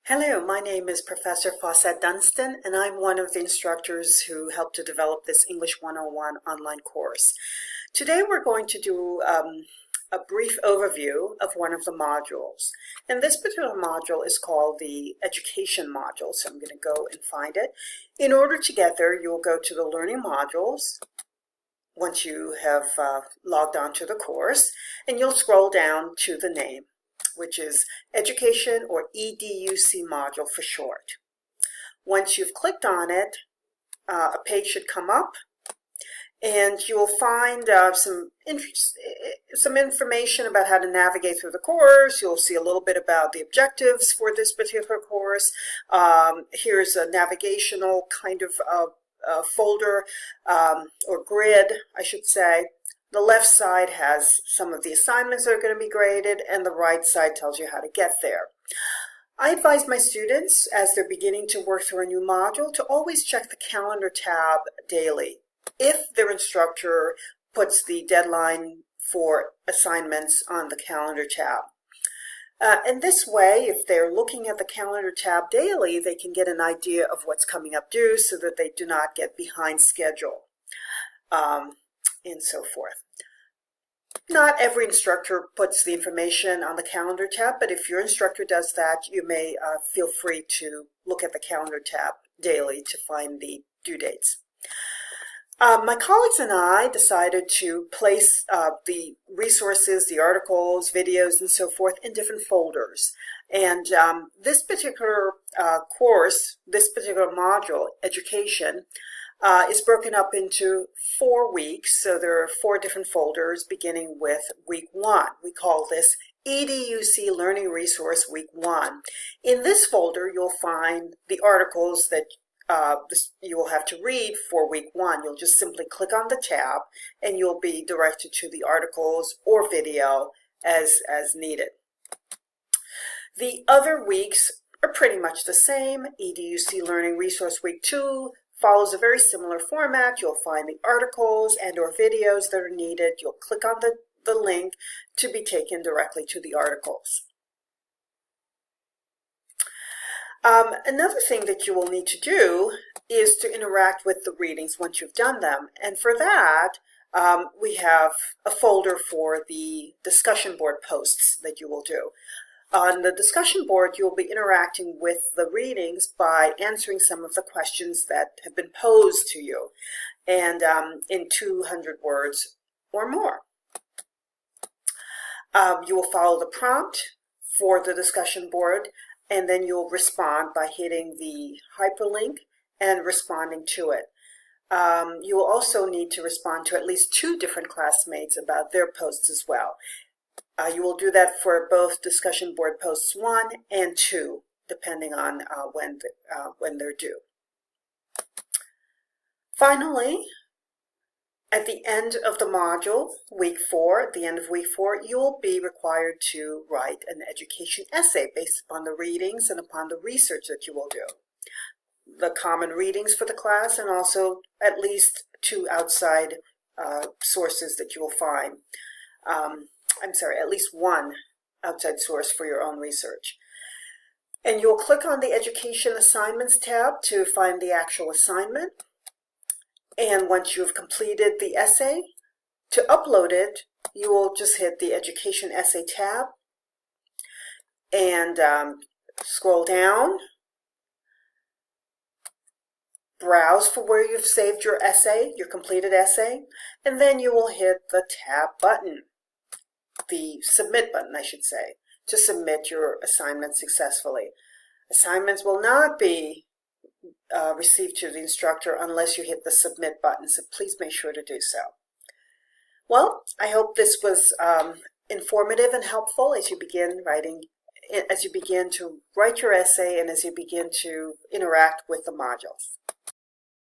Hello, my name is Professor Fawcett Dunstan, and I'm one of the instructors who helped to develop this English 101 online course. Today we're going to do a brief overview of one of the modules. And this particular module is called the Education module, so I'm going to go and find it. In order to get there, you'll go to the Learning Modules once you have logged on to the course, and you'll scroll down to the name, which is Education, or EDUC module for short. Once you've clicked on it, a page should come up, and you will find some information about how to navigate through the course. You'll see a little bit about the objectives for this particular course. Here's a navigational kind of folder, or grid, I should say. The left side has some of the assignments that are going to be graded, and the right side tells you how to get there. I advise my students, as they're beginning to work through a new module, to always check the calendar tab daily. If their instructor puts the deadline for assignments on the calendar tab. In this way, if they're looking at the calendar tab daily, they can get an idea of what's coming up due so that they do not get behind schedule. And so forth. Not every instructor puts the information on the calendar tab, but if your instructor does that, you may feel free to look at the calendar tab daily to find the due dates. My colleagues and I decided to place the resources, the articles, videos, and so forth in different folders. And this particular course, this particular module, Education, is broken up into 4 weeks, so there are 4 different folders beginning with week 1. We call this EDUC Learning Resource Week 1. In this folder, you'll find the articles that you will have to read for week 1. You'll just simply click on the tab, and you'll be directed to the articles or video as needed. The other weeks are pretty much the same. EDUC Learning Resource Week 2 follows a very similar format. You'll find the articles and or videos that are needed. You'll click on the link to be taken directly to the articles. Another thing that you will need to do is to interact with the readings once you've done them. And for that, we have a folder for the discussion board posts that you will do. On the discussion board, you'll be interacting with the readings by answering some of the questions that have been posed to you, and in 200 words or more. You will follow the prompt for the discussion board, and then you'll respond by hitting the hyperlink and responding to it. You will also need to respond to at least 2 different classmates about their posts as well. You will do that for both discussion board posts 1 and 2, depending on when they're due. Finally, at the end of the module, week 4, at the end of week 4, you will be required to write an education essay based upon the readings and upon the research that you will do. The common readings for the class, and also at least 2 outside sources that you will find. At least 1 outside source for your own research. And you'll click on the Education Assignments tab to find the actual assignment. And once you've completed the essay, to upload it, you will just hit the Education Essay tab and scroll down, browse for where you've saved your essay, your completed essay, and then you will hit the Tab button. The Submit button, I should say, to submit your assignment successfully. Assignments will not be received to the instructor unless you hit the Submit button, so please make sure to do so. Well, I hope this was informative and helpful as you begin to write your essay and as you begin to interact with the modules.